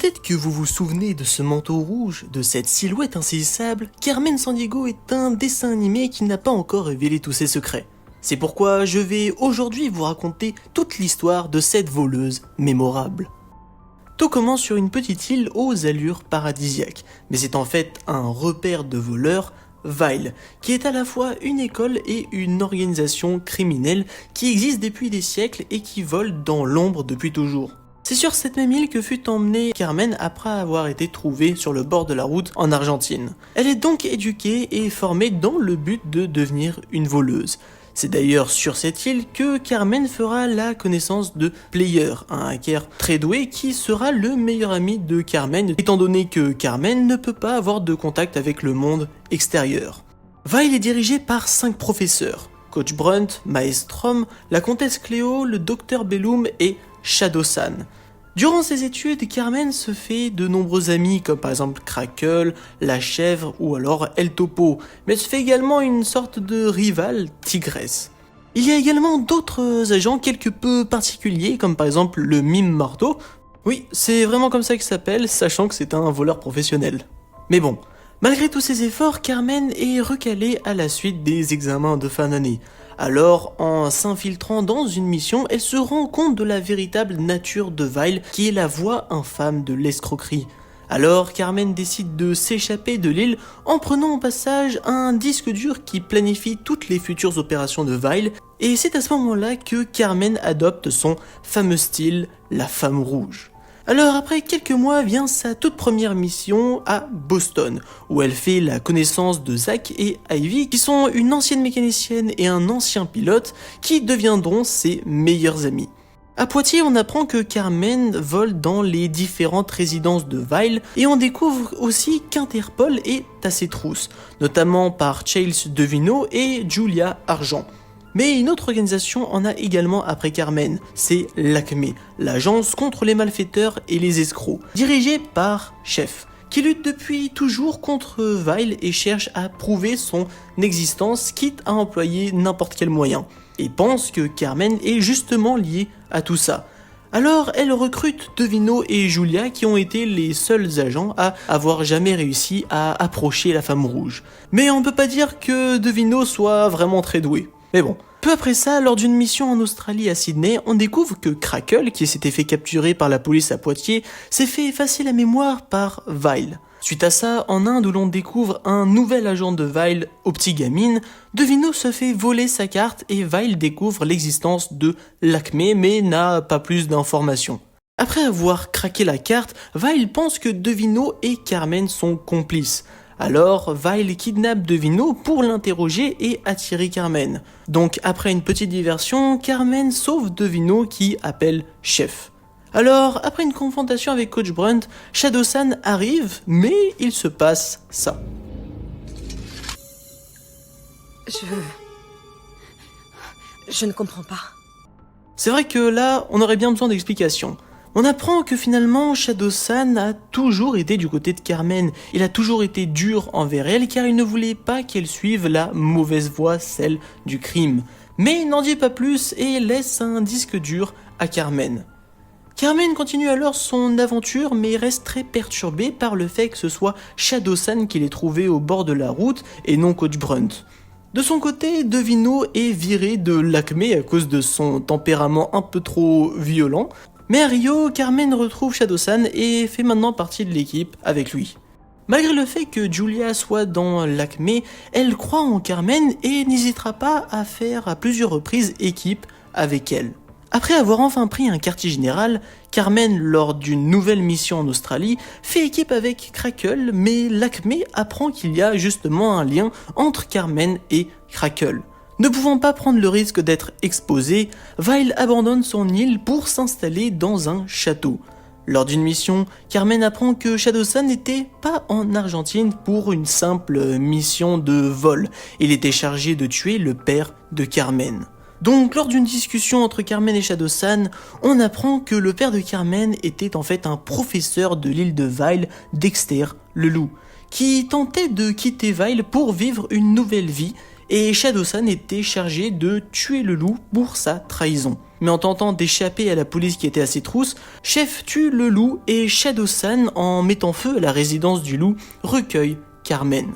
Peut-être que vous vous souvenez de ce manteau rouge, de cette silhouette insaisissable. Carmen Sandiego est un dessin animé qui n'a pas encore révélé tous ses secrets. C'est pourquoi je vais aujourd'hui vous raconter toute l'histoire de cette voleuse mémorable. Tout commence sur une petite île aux allures paradisiaques, mais c'est en fait un repère de voleurs, Vile, qui est à la fois une école et une organisation criminelle qui existe depuis des siècles et qui vole dans l'ombre depuis toujours. C'est sur cette même île que fut emmenée Carmen après avoir été trouvée sur le bord de la route en Argentine. Elle est donc éduquée et formée dans le but de devenir une voleuse. C'est d'ailleurs sur cette île que Carmen fera la connaissance de Player, un hacker très doué qui sera le meilleur ami de Carmen, étant donné que Carmen ne peut pas avoir de contact avec le monde extérieur. Vile est dirigé par 5 professeurs, Coach Brunt, Maelstrom, la comtesse Cléo, le docteur Bellum et Shadow-san. Durant ses études, Carmen se fait de nombreux amis comme par exemple Crackle, la chèvre ou alors El Topo, mais elle se fait également une sorte de rivale, Tigresse. Il y a également d'autres agents quelque peu particuliers comme par exemple le mime marteau. Oui, c'est vraiment comme ça qu'il s'appelle, sachant que c'est un voleur professionnel. Mais bon, malgré tous ces efforts, Carmen est recalée à la suite des examens de fin d'année. Alors, en s'infiltrant dans une mission, elle se rend compte de la véritable nature de Vile, qui est la voix infâme de l'escroquerie. Alors, Carmen décide de s'échapper de l'île en prenant en passage un disque dur qui planifie toutes les futures opérations de Vile, et c'est à ce moment-là que Carmen adopte son fameux style, la femme rouge. Alors après quelques mois vient sa toute première mission à Boston, où elle fait la connaissance de Zach et Ivy, qui sont une ancienne mécanicienne et un ancien pilote, qui deviendront ses meilleurs amis. À Poitiers, on apprend que Carmen vole dans les différentes résidences de Vile, et on découvre aussi qu'Interpol est à ses trousses, notamment par Chales Devino et Julia Argent. Mais une autre organisation en a également après Carmen, c'est l'ACME, l'agence contre les malfaiteurs et les escrocs, dirigée par Chef, qui lutte depuis toujours contre Vile et cherche à prouver son existence, quitte à employer n'importe quel moyen, et pense que Carmen est justement liée à tout ça. Alors elle recrute Devino et Julia qui ont été les seuls agents à avoir jamais réussi à approcher la femme rouge. Mais on peut pas dire que Devino soit vraiment très doué. Mais bon, peu après ça, lors d'une mission en Australie à Sydney, on découvre que Crackle, qui s'était fait capturer par la police à Poitiers, s'est fait effacer la mémoire par Vile. Suite à ça, en Inde où l'on découvre un nouvel agent de Vile, Optigamine, Devino se fait voler sa carte et Vile découvre l'existence de l'ACME mais n'a pas plus d'informations. Après avoir craqué la carte, Vile pense que Devino et Carmen sont complices. Alors, Vile kidnappe Devino pour l'interroger et attirer Carmen. Donc, après une petite diversion, Carmen sauve Devino qui appelle Chef. Alors, après une confrontation avec Coach Brunt, Shadow-san arrive, mais il se passe ça. Je ne comprends pas. C'est vrai que là, on aurait bien besoin d'explications. On apprend que finalement, Shadow-san a toujours été du côté de Carmen. Il a toujours été dur envers elle car il ne voulait pas qu'elle suive la mauvaise voie, celle du crime. Mais il n'en dit pas plus et laisse un disque dur à Carmen. Carmen continue alors son aventure mais reste très perturbée par le fait que ce soit Shadow-san qui l'ait trouvé au bord de la route et non Coach Brunt. De son côté, Devino est viré de l'ACME à cause de son tempérament un peu trop violent. Mais à Rio, Carmen retrouve Shadow-san et fait maintenant partie de l'équipe avec lui. Malgré le fait que Julia soit dans l'ACME, elle croit en Carmen et n'hésitera pas à faire à plusieurs reprises équipe avec elle. Après avoir enfin pris un quartier général, Carmen, lors d'une nouvelle mission en Australie, fait équipe avec Crackle, mais l'ACME apprend qu'il y a justement un lien entre Carmen et Crackle. Ne pouvant pas prendre le risque d'être exposé, Vile abandonne son île pour s'installer dans un château. Lors d'une mission, Carmen apprend que Shadow-san n'était pas en Argentine pour une simple mission de vol. Il était chargé de tuer le père de Carmen. Donc lors d'une discussion entre Carmen et Shadow-san, on apprend que le père de Carmen était en fait un professeur de l'île de Vile, Dexter le loup, qui tentait de quitter Vile pour vivre une nouvelle vie et Shadowsan était chargé de tuer le loup pour sa trahison. Mais en tentant d'échapper à la police qui était à ses trousses, Chef tue le loup et Shadowsan, en mettant feu à la résidence du loup, recueille Carmen.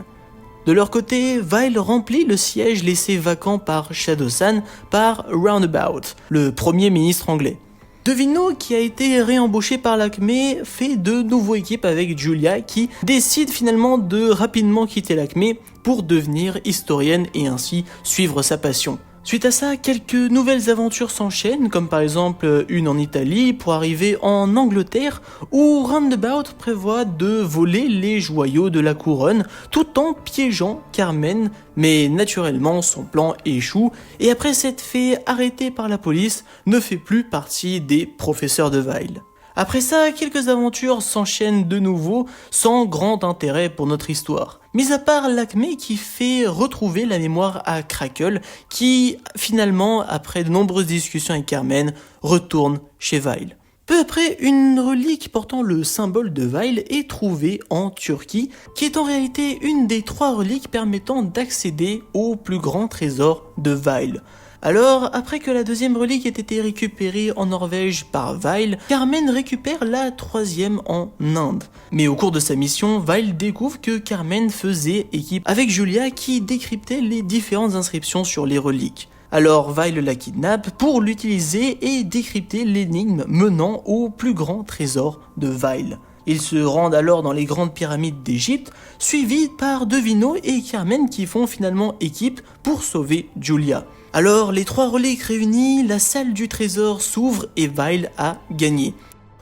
De leur côté, Vile remplit le siège laissé vacant par Shadowsan par Roundabout, le premier ministre anglais. Devino, qui a été réembauché par l'Acme, fait de nouveau équipe avec Julia, qui décide finalement de rapidement quitter l'Acme pour devenir historienne et ainsi suivre sa passion. Suite à ça, quelques nouvelles aventures s'enchaînent, comme par exemple une en Italie pour arriver en Angleterre, où Roundabout prévoit de voler les joyaux de la couronne tout en piégeant Carmen, mais naturellement son plan échoue et après s'être fait arrêter par la police, ne fait plus partie des professeurs de Vile. Après ça, quelques aventures s'enchaînent de nouveau sans grand intérêt pour notre histoire. Mis à part l'Acme qui fait retrouver la mémoire à Crackle, qui finalement, après de nombreuses discussions avec Carmen, retourne chez Vile. Peu après, une relique portant le symbole de Vile est trouvée en Turquie, qui est en réalité une des 3 reliques permettant d'accéder au plus grand trésor de Vile. Alors, après que la 2e relique ait été récupérée en Norvège par Vile, Carmen récupère la 3e en Inde. Mais au cours de sa mission, Vile découvre que Carmen faisait équipe avec Julia qui décryptait les différentes inscriptions sur les reliques. Alors Vile la kidnappe pour l'utiliser et décrypter l'énigme menant au plus grand trésor de Vile. Ils se rendent alors dans les grandes pyramides d'Égypte, suivis par Devino et Carmen qui font finalement équipe pour sauver Julia. Alors les 3 reliques réunies, la salle du trésor s'ouvre et Vile a gagné.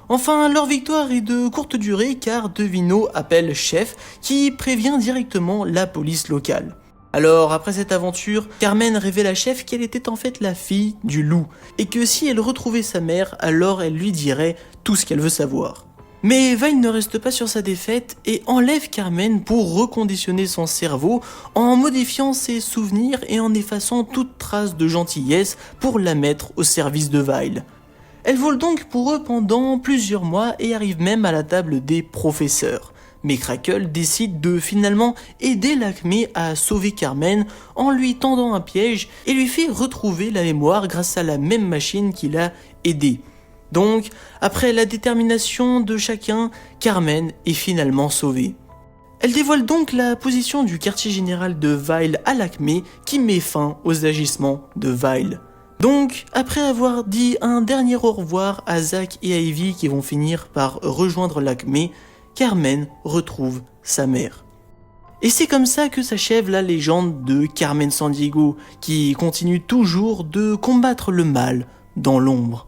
Enfin, leur victoire est de courte durée car Devino appelle Chef qui prévient directement la police locale. Alors, après cette aventure, Carmen révèle à Chef qu'elle était en fait la fille du loup, et que si elle retrouvait sa mère, alors elle lui dirait tout ce qu'elle veut savoir. Mais Vile ne reste pas sur sa défaite et enlève Carmen pour reconditionner son cerveau en modifiant ses souvenirs et en effaçant toute trace de gentillesse pour la mettre au service de Vile. Elle vole donc pour eux pendant plusieurs mois et arrive même à la table des professeurs. Mais Crackle décide de finalement aider l'Acme à sauver Carmen en lui tendant un piège et lui fait retrouver la mémoire grâce à la même machine qui l'a aidé. Donc, après la détermination de chacun, Carmen est finalement sauvée. Elle dévoile donc la position du quartier général de Vile à l'Acme qui met fin aux agissements de Vile. Donc, après avoir dit un dernier au revoir à Zack et à Ivy qui vont finir par rejoindre l'Acme, Carmen retrouve sa mère. Et c'est comme ça que s'achève la légende de Carmen Sandiego, qui continue toujours de combattre le mal dans l'ombre.